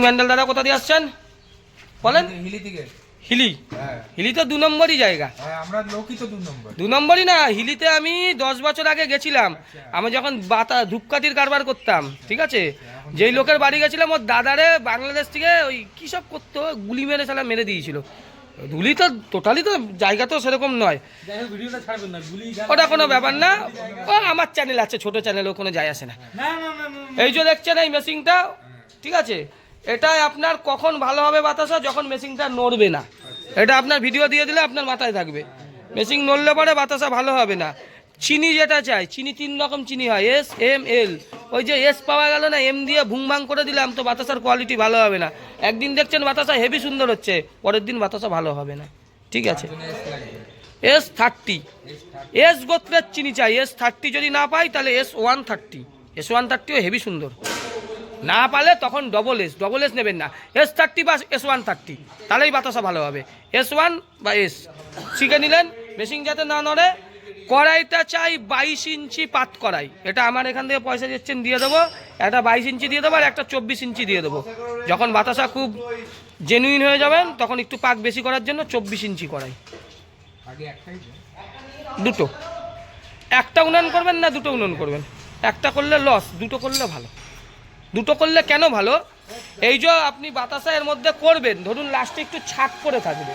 Mendel দাদা কোথা দিয়ে আসছেন বলেন? হিলি থেকে। হিলি? হ্যাঁ, হিলি তো 2 নম্বরই জায়গা। হ্যাঁ, আমরা লোকই তো 2 নম্বর। 2 নম্বরই না, হিলিতে আমি 10 বছর আগে গেছিলাম। আমি যখন ধূপকাঠির কারবার করতাম, ঠিক আছে, যেই লোকের বাড়ি গেছিলাম ওর দাদারে বাংলাদেশ থেকে ওই কী সব করতো, গুলি মেরে সালা মেরে দিয়েছিল। ধুলি তো টোটালি তো জায়গা তো সেরকম নয়, ওটা কোনো ব্যাপার না। ও আমার চ্যানেল আছে, ছোট চ্যানেলও কোনো যায় আসে না। এই যে দেখছেন এই মেশিনটা, ঠিক আছে, এটাই আপনার কখন ভালো হবে বাতাসা, যখন মেশিনটা নড়বে না। এটা আপনার ভিডিও দিয়ে দিলে আপনার মাথায় থাকবে। মেশিন নড়লে পরে বাতাসা ভালো হবে না। চিনি যেটা চাই, চিনি 3 রকম চিনি হয়, এস, এম, এল। ওই যে এস পাওয়া গেল না, এম দিয়ে ভুং ভাং করে দিলাম তো বাতাসার কোয়ালিটি ভালো হবে না। একদিন দেখছেন বাতাসা হেভি সুন্দর হচ্ছে, পরের দিন বাতাসা ভালো হবে না, ঠিক আছে। S30 এস গোত্রের চিনি চাই। S30 যদি না পাই তাহলে S130। S130ও হেভি সুন্দর। না পালে তখন ডবল এস নেবেন না, S30 বা S130, তাহলেই বাতাসা ভালো হবে। S1 বা এস শিখে নিলেন। মেশিন যাতে না নড়ে। কড়াইটা চাই 22 ইঞ্চি পাত কড়াই। এটা আমার এখান থেকে পয়সা দিচ্ছেন দিয়ে দেবো। একটা 22 ইঞ্চি দিয়ে দেবো আর একটা 24 ইঞ্চি দিয়ে দেবো। যখন বাতাসা খুব জেনুইন হয়ে যাবেন তখন একটু পাক বেশি করার জন্য 24 ইঞ্চি কড়াই। দুটো, একটা উনান করবেন না দুটো উনান করবেন? একটা করলে লস, দুটো করলে ভালো। দুটো করলে কেন ভালো, এই যে আপনি বাতাসা এর মধ্যে করবেন, ধরুন লাস্টে একটু ছাট পড়ে থাকবে,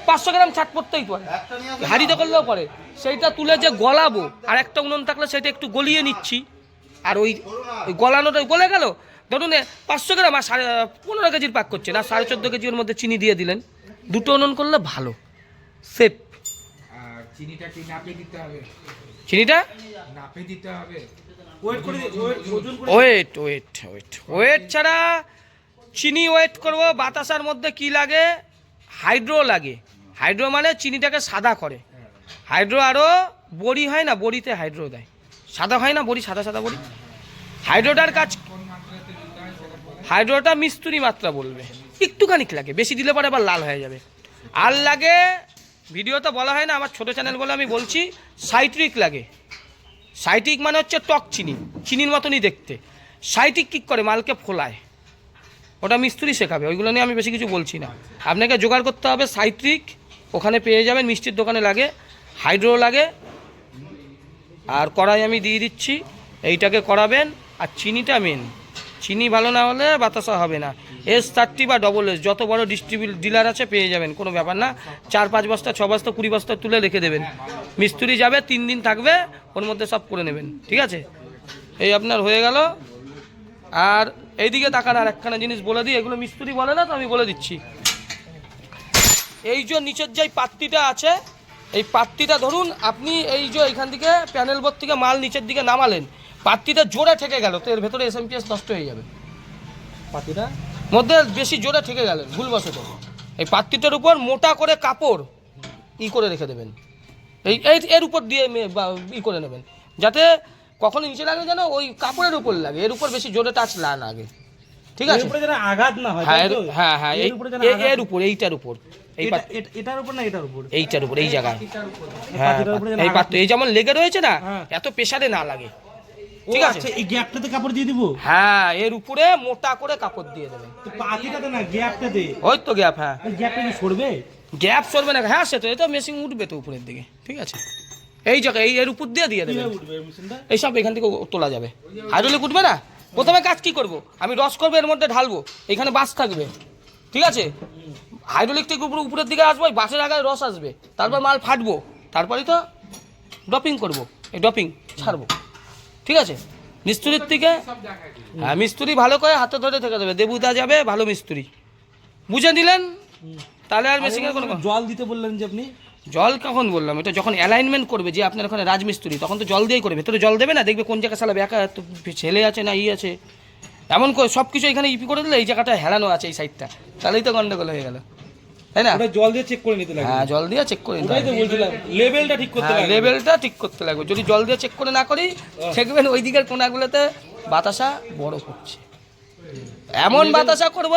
500 গ্রাম ছাট পড়তেই পারে, হাঁড়িতে করলেও পরে, সেইটা তুলে যে গলাবো, আর একটা উনুন থাকলে সেটা একটু গলিয়ে নিচ্ছি, আর ওই গলানোটা গলে গেল। ধরুন 500 গ্রাম আর 15 কেজির পাক করছেন, আর 14.5 কেজির মধ্যে চিনি দিয়ে দিলেন। দুটো উনুন করলে ভালো, সেফ। চিনিটা কি নাপে দিতে হবে? চিনিটা নাপে দিতে হবে। ওয়েট ছাড়া চিনি ওয়েট করবো। বাতাসার মধ্যে কি লাগে? হাইড্রো লাগে। হাইড্রো মানে চিনিটাকে সাদা করে। হাইড্রো আরও বড়ি হয় না, বড়িতে হাইড্রো দেয়, সাদা হয় না বড়ি, সাদা সাদা বড়ি। হাইড্রোটার কাজ, হাইড্রোটা মিস্ত্রি মাত্রা বলবে, একটুখানি লাগে, বেশি দিলে পরে আবার লাল হয়ে যাবে। আর লাগে, ভিডিওতে বলা হয় না, আমার ছোটো চ্যানেল বলে আমি বলছি, সাইট্রিক লাগে। সাইট্রিক মানে হচ্ছে টক চিনি, চিনির মতনই দেখতে। সাইট্রিক কী করে? মালকে ফোলায়, ওটা মিস্ত্রি শেখাবে, ওইগুলো নিয়ে আমি বেশি কিছু বলছি না। আপনাকে জোগাড় করতে হবে সাইট্রিক, ওখানে পেয়ে যাবেন, মিষ্টির দোকানে লাগে। হাইড্রো লাগে, আর কড়াই আমি দিয়ে দিচ্ছি, এইটাকে করাবেন। আর চিনিটা মেন, চিনি ভালো না হলে বাতাসা হবে না। S30 বা ডবল এস, যত বড় ডিলার আছে পেয়ে যাবেন, কোনো ব্যাপার না। 4-5 বস্তা 6 বস্তা 20 বস্তা তুলে রেখে দেবেন, মিস্ত্রি যাবে 3 দিন থাকবে, ওর মধ্যে সব করে নেবেন, ঠিক আছে। এই আপনার হয়ে গেল। আর এইদিকে তাকান, আর একখানা জিনিস বলে দিই, এগুলো মিস্ত্রি বলে না তো আমি বলে দিচ্ছি। এই যে নিচের যে পাত্তিটা আছে, এই পাত্তিটা ধরুন আপনি এই যে এখান থেকে প্যানেল বোর্ড থেকে মাল নিচের দিকে নামালেন, পাত্তিটা জোরে ঠেকে গেল তো এর ভেতরে SMPS নষ্ট হয়ে যাবে। পাত্তিটা মধ্যে বেশি জোরে ঠেকে গেলেন ভুলবশত, এই পাত্তিটার উপর মোটা করে কাপড় করে রেখে দেবেন, এই এর উপর দিয়ে করে নেবেন, যাতে কখন নিচে লাগে যেন ওই কাপড়ের উপর লাগে, এর উপর বেশি জোরে টাচ না লাগে, ঠিক আছে। আঘাত না হয়। হ্যাঁ হ্যাঁ, এর উপর, এইটার উপর, এটার উপর না এটার উপর, এইটার উপর, এই জায়গায়, হ্যাঁ এই পাত্র, এই যেমন লেগে রয়েছে না, এত প্রেসারে না লাগে, ঠিক আছে। এই গ্যাপটাতে কাপড় দিয়ে দিব? হ্যাঁ, এর উপরে মোটা করে কাপড় দিয়ে দেবেন। তো পাতিটাতে না, গ্যাপটাতে। ওই তো গ্যাপ, হ্যাঁ গ্যাপটা কি সরবে? গ্যাপ সরবে না, হ্যাঁ সে তো, এই তো মেশিন উঠবে তো উপরের দিকে, ঠিক আছে। এই জায়গায় এর উপর দিয়ে দেবেন, এইসব এখান থেকে তোলা যাবে। হাইড্রোলিক উঠবে না। প্রথমে কাজ কি করব, আমি রস করবো, এর মধ্যে ঢালবো, এখানে বাস থাকবে, ঠিক আছে। হাইড্রোলিক থেকে উপরের দিকে আসবো, বাসের আগায় রস আসবে, তারপর মাল ফাটবো, তারপরেই তো ড্রপিং করবো, এই ড্রপিং ছাড়বো, ঠিক আছে। মিস্ত্রির থেকে, হ্যাঁ মিস্ত্রি ভালো করে হাতে ধরে থেকে দেবে, দেবুদা যাবে ভালো মিস্ত্রি, বুঝে নিলেন, তাহলে আর মেশিনের কোনো। জল দিতে বললেন যে আপনি? জল কখন বললাম? এটা যখন অ্যালাইনমেন্ট করবে, যে আপনার ওখানে রাজমিস্ত্রি, তখন তো জল দিয়েই করবে, ভেতরে জল দেবে না, দেখবে কোন জায়গায় সালা একা ছেলে আছে না আছে, এমন করে সব কিছু এখানে ইপি করে দিলে এই জায়গাটা হেলানো আছে এই সাইডটা, তাহলেই তো গন্ডগোল হয়ে গেল, তাই না? জল দিয়ে চেক করে নিতে লাগবে। হ্যাঁ, জল দিয়ে চেক করে নিতে লাগবে, লেভেলটা ঠিক করতে লাগবে, লেভেলটা ঠিক করতে লাগবে। যদি জল দিয়ে চেক করে না করি, দেখবেন ওই দিকের কোনাগুলোতে বাতাসা বড় করছে। এমন বাতাসা করব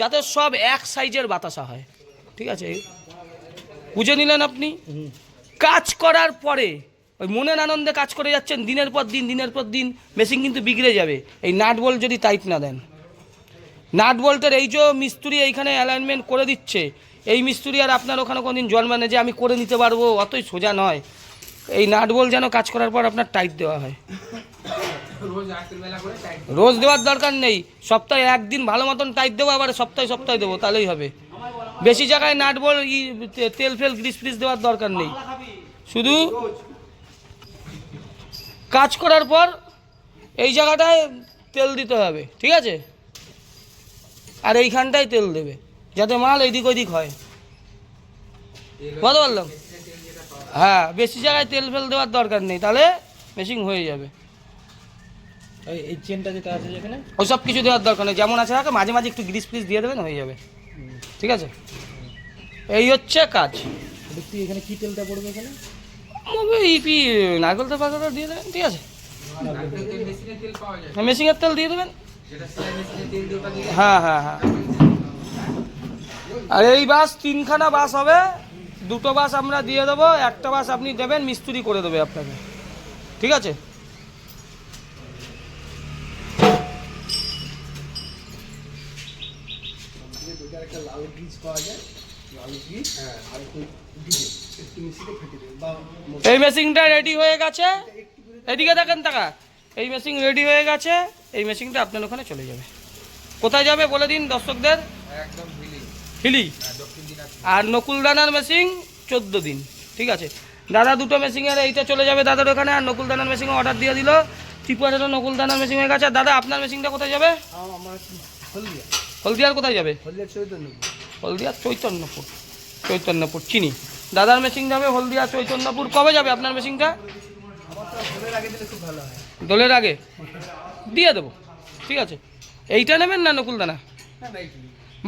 যাতে সব এক সাইজের বাতাসা হয়, ঠিক আছে। বুঝে নিলেন আপনি। কাজ করার পরে ওই মনের আনন্দে কাজ করে যাচ্ছেন, দিনের পর দিন মেশিন কিন্তু বিগড়ে যাবে, এই নাট বল্ট যদি টাইট না দেন। নাট বল্টের এই যে মিস্ত্রি এইখানে অ্যালাইনমেন্ট করে দিচ্ছে, এই মিস্ত্রি আর আপনার ওখানে কোনোদিন জন্মানে যে আমি করে নিতে পারবো অতই সোজা নয়। এই নাট বল্ট যেন কাজ করার পর আপনার টাইট দেওয়া হয়। রোজ রাত্রিবেলা করে টাইট রোজ দেওয়ার দরকার নেই, সপ্তাহে একদিন ভালো মতন টাইট দেবো, আবার সপ্তাহে সপ্তাহে দেবো, তাহলেই হবে। বেশি জায়গায় নাট বল্ট তেল ফেল গ্রিস ফ্রিস দেওয়ার দরকার নেই, শুধু কাজ করার পর এই জায়গাটায় তেল দিতে হবে, ঠিক আছে? আর এইখানটায় তেল দেবে যাতে মাল এদিক ওইদিক হয়, বুঝতে পারলাম? হ্যাঁ, বেশি জায়গায় তেল ফেল দেওয়ার দরকার নেই, তাহলে মেশিং হয়ে যাবে। এই চেনটা যেটা আছে যেখানে, ওই সব কিছু দেওয়ার দরকার নেই, যেমন আছে থাকে মাঝে মাঝে একটু গ্রিস ফ্রিস দিয়ে দেবেন, হয়ে যাবে, ঠিক আছে? এই হচ্ছে কাজ। দেখি এখানে কি তেলটা পড়বে এখানে? ইপি নারকেল তেল ফারকেল তেল দিয়ে দেবেন, ঠিক আছে? নারকেল তেল মেশিনের তেল পাওয়া যায়, মেশিনের তেল দিয়ে দেবেন। যেটা সেলাই মেশিনের তেল দিয়ে দিলে হ্যাঁ হ্যাঁ হ্যাঁ। আর এই বাস 3খানা বাস হবে, 2টো বাস আমরা দিয়ে দেবো, 1টা বাস আপনি দেবেন, মিস্ত্রি করে দেবে আপনাকে, ঠিক আছে? এই মেশিনটা রেডি হয়ে গেছে, এদিকে দেখেন টাকা, এই মেশিন রেডি হয়ে গেছে, এই মেশিনটা আপনার ওখানে চলে যাবে। কোথায় যাবে বলে দিন দর্শকদের? একদম হিলি হিলি। দক্ষিণ দিনাজপুর। আর নকুলদানার মেশিন 14 দিন, ঠিক আছে? দাদা 2টো মেশিনের এইটা চলে যাবে দাদার ওখানে, আর নকুলদানার মেশিন অর্ডার দিয়ে দিল, ত্রিপুরাটা নকুলদানার মেশিন হয়ে গেছে। আর দাদা আপনার মেশিনটা কোথায় যাবে? হলদিয়ার কোথায় যাবে? হলদিয়ার চৈতন্যপুর, চৈতন্যপুর চিনি। দাদার মেশিন যাবে হলদিয়া চৈতন্যপুর। কবে যাবে আপনার মেশিনটা? দোলের আগে দিয়ে দেবো, ঠিক আছে? এইটা নেবেন না নকুলদানা?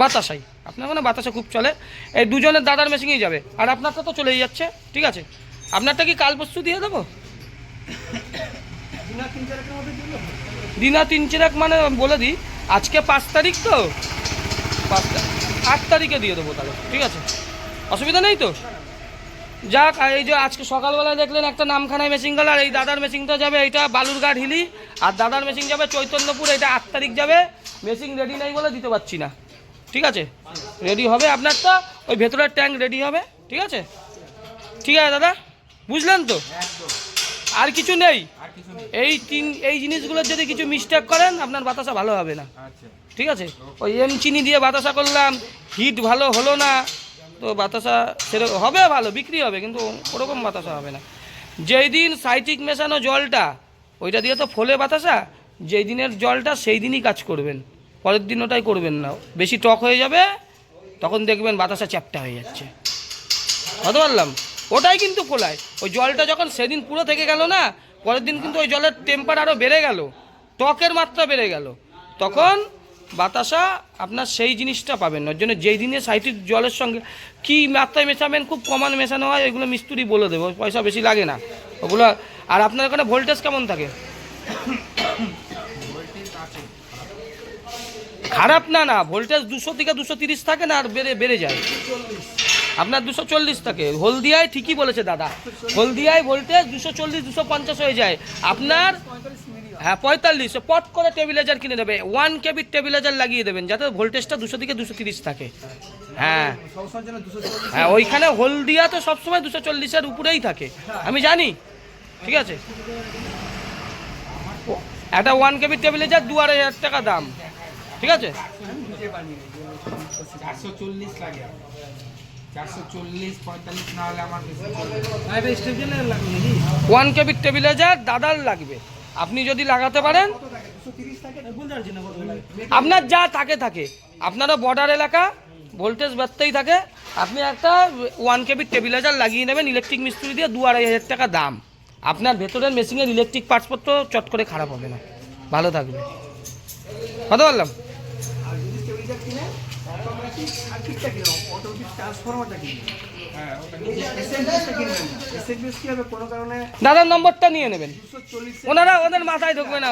বাতাসাই, আপনার মানে বাতাসা খুব চলে। এই দুজনের দাদার মেশিনেই যাবে, আর আপনারটা তো চলেই যাচ্ছে, ঠিক আছে? আপনারটা কি কাল পরশু দিয়ে দেবো? দিনা 3-4 মানে বলে দিই, আজকে 5 তারিখ তো, 8 তারিখে দিয়ে দেবো তাহলে, ঠিক আছে? অসুবিধা নেই তো? যাক, আর এই যে আজকে সকালবেলা দেখলেন একটা নামখানায় মেশিন গেল, আর এই দাদার মেশিনটা যাবে এইটা বালুরঘাট হিলি, আর দাদার মেশিন যাবে চৈতন্যপুর, এটা 8 তারিখ যাবে। মেশিন রেডি নেই বলে দিতে পারছি না, ঠিক আছে? রেডি হবে আপনারটা, ওই ভেতরের ট্যাঙ্ক রেডি হবে, ঠিক আছে? ঠিক আছে দাদা, বুঝলেন তো? আর কিছু নেই। আর কিছু নেই। এই জিনিসগুলোর যদি কিছু মিস্টেক করেন আপনার বাতাসা ভালো হবে না, আচ্ছা, ঠিক আছে? ওই চিনি দিয়ে বাতাসা করলাম, হিট ভালো হলো না, তো বাতাসা সেরকম হবে, ভালো বিক্রি হবে, কিন্তু ওরকম বাতাসা হবে না। যেই দিন সাইট্রিক মেশানো জলটা, ওইটা দিয়ে তো ফোলে বাতাসা, যেই দিনের জলটা সেই দিনই কাজ করবেন, পরের দিন ওটাই করবেন না, বেশি টক হয়ে যাবে, তখন দেখবেন বাতাসা চ্যাপ্টা হয়ে যাচ্ছে, বুঝতে পারলাম? ওটাই কিন্তু ফোলায়। ওই জলটা যখন সেদিন পুরো থেকে গেল না, পরের দিন কিন্তু ওই জলের টেম্পার আরও বেড়ে গেল, টকের মাত্রা বেড়ে গেল, তখন বাতাসা আপনার সেই জিনিসটা পাবেন না। ওর জন্য যেই দিনে সাইট্রিক জলের সঙ্গে কী মাত্রায় মেশাবেন, খুব কমান মেশানো হয়, ওইগুলো মিস্ত্রি বলে দেবো, পয়সা বেশি লাগে না ওগুলো। আর আপনার ওখানে ভোল্টেজ কেমন থাকে? ভোল্টেজ আছে। খারাপ না, না ভোল্টেজ 200 থেকে 230 থাকে না, আর বেড়ে যায়। আপনার 240 থাকে। হলদিয়ায় ঠিকই বলেছে দাদা, হলদিয়ায় ভোল্টেজ 240-250 হয়ে যায় আপনার। হ্যাঁ 45, পট করে টেবিলাইজার কিনে দেবে, 1 কেবির টেবিলাইজার লাগিয়ে দেবেন, যাতে ভোল্টেজটা 200 থেকে 230 থাকে। হ্যাঁ হ্যাঁ, ওইখানে হলদিয়া তো সবসময় 240-এর উপরেই থাকে, আমি জানি, ঠিক আছে? একটা 1 কেবির টেবিলাইজার 2-2.5 টাকা দাম, ঠিক আছে? 440 লাগে, 440-45 না হলে আমার বেশি চলবে না। এটা স্টেশনের লাগবে নাকি? 1 কেবির টেবিলাইজার দাদার লাগবে, আপনি যদি লাগাতে পারেন। আপনার যা থাকে, আপনারও বর্ডার এলাকা, ভোল্টেজ বাড়তেই থাকে, আপনি একটা 1 কেবির টেবিলাইজার লাগিয়ে নেবেন ইলেকট্রিক মিস্ত্রি দিয়ে, 2-2.5 টাকা দাম। আপনার ভেতরের মেশিনের ইলেকট্রিক পার্টসপত্র চট করে খারাপ হবে না, ভালো থাকবে, বুঝতে পারলাম? হ্যাঁ, ওটা দাদার নম্বরটা নিয়ে নেবেন, ওদের মাথায় ঢুকবে না।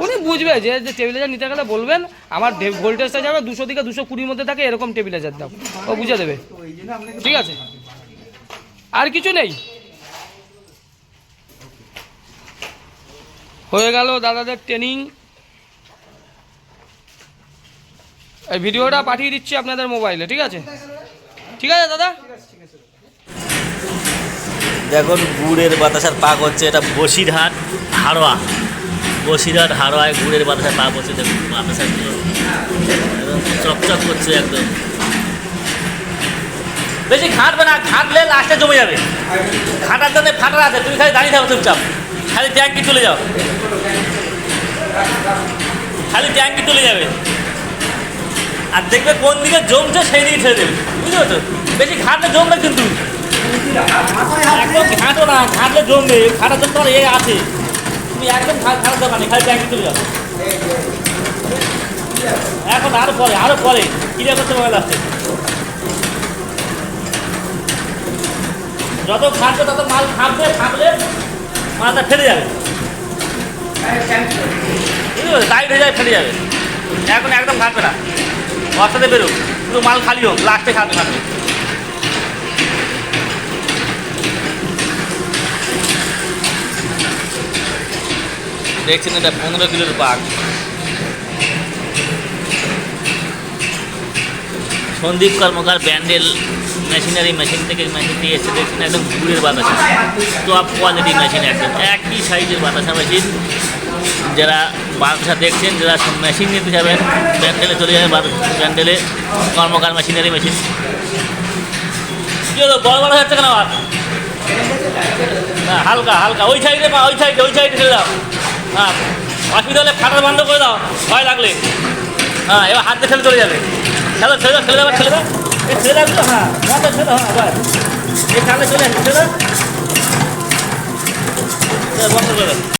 উনি বুঝবে যে টেবিলাইজার নিতে গেলে বলবেন আমার ভোল্টেজটা যাবে 200 থেকে 220 মধ্যে থাকে, এরকম টেবিলাইজার দাও, ও বুঝে দেবে, ঠিক আছে? আর কিছু নেই। হয়ে গেল দাদাদের ট্রেনিং। এই ভিডিওটা পাঠিয়ে দিচ্ছি আপনাদের মোবাইলে, ঠিক আছে? ঠিক আছে দাদা। দেখুন গুড়ের বাতাসার পাক হচ্ছে, এটা বসিরহাট হাড়োয়া, বসিরহাট হাড়োয়ায় গুড়ের বাতাসার পাক হচ্ছে। দেখুন বাতাসাগুলো একদম চকচক করছে একদম। বেশি ঘাঁটবে না, ঘাঁটলে লাস্টে জমে যাবে। ঘাঁটার জন্য ফাটার আছে, তুমি খালি দাঁড়িয়ে থাকো চুপচাপ, খালি ট্যাঙ্কি চলে যাও, খালি ট্যাঙ্কি চলে যাবে। আর দেখবে কোন দিকে জমছে সেই দিকে ছেড়ে দেবে, বুঝতে পারছো? বেশি ঘাঁটলে জমবে কিন্তু, একদম ঘাঁটো না, ঘাঁটলে জমবে। ঘাঁটার জন্য তোমার আছে, তুমি একদম ঘাঁটার দরকার নেই, খালি ট্যাঙ্কি চলে যাও। এখন আরো পরে ক্লিয়ার করতে পারবে লাস্টে। যত ঘাঁটবে তত মাল ফাঁকলে মালটা ফেটে যাবে, বুঝতে পারছো? টাইট হয়ে যাবে, ফেটে যাবে। এখন একদম ঘাঁটবে না, বর্ষাতে বেরো, শুধু মাল খালি হোক, লাস্টে ঘাঁটবে। দেখছেন এটা 15 কিলোর পাক। সন্দীপ কর্মকার ব্যান্ডেল মেশিনারি মেশিন থেকে মেশিনটি এসে দেখছেন একদম গুড়ের বাতাসা, টপ কোয়ালিটি মেশিন, একদম একই সাইজের বাতাসা মেশিন। যারা বাতাসা দেখছেন, যারা মেশিন নিতে যাবেন ব্যান্ডেলে চলে যাবেন, ব্যান্ডেলে কর্মকার মেশিনারি মেশিন। কী হলো বড় বড় হচ্ছে কেন? আর হ্যাঁ, হালকা হালকা ওই সাইডে ছেড়ে দাও। হ্যাঁ, অসুবিধা হলে ফাটার বন্ধ করে দাও ভয় লাগলে। হ্যাঁ, এবার হাত দিয়ে ফেলে চলে যাবে। ছেড়ে দাও এই ছেড়ে দাও। হ্যাঁ, ছেড়ে দাও। হ্যাঁ, এই সামনে চলে আসবে, ছেড়ে দাও, বন্ধ করে দাও।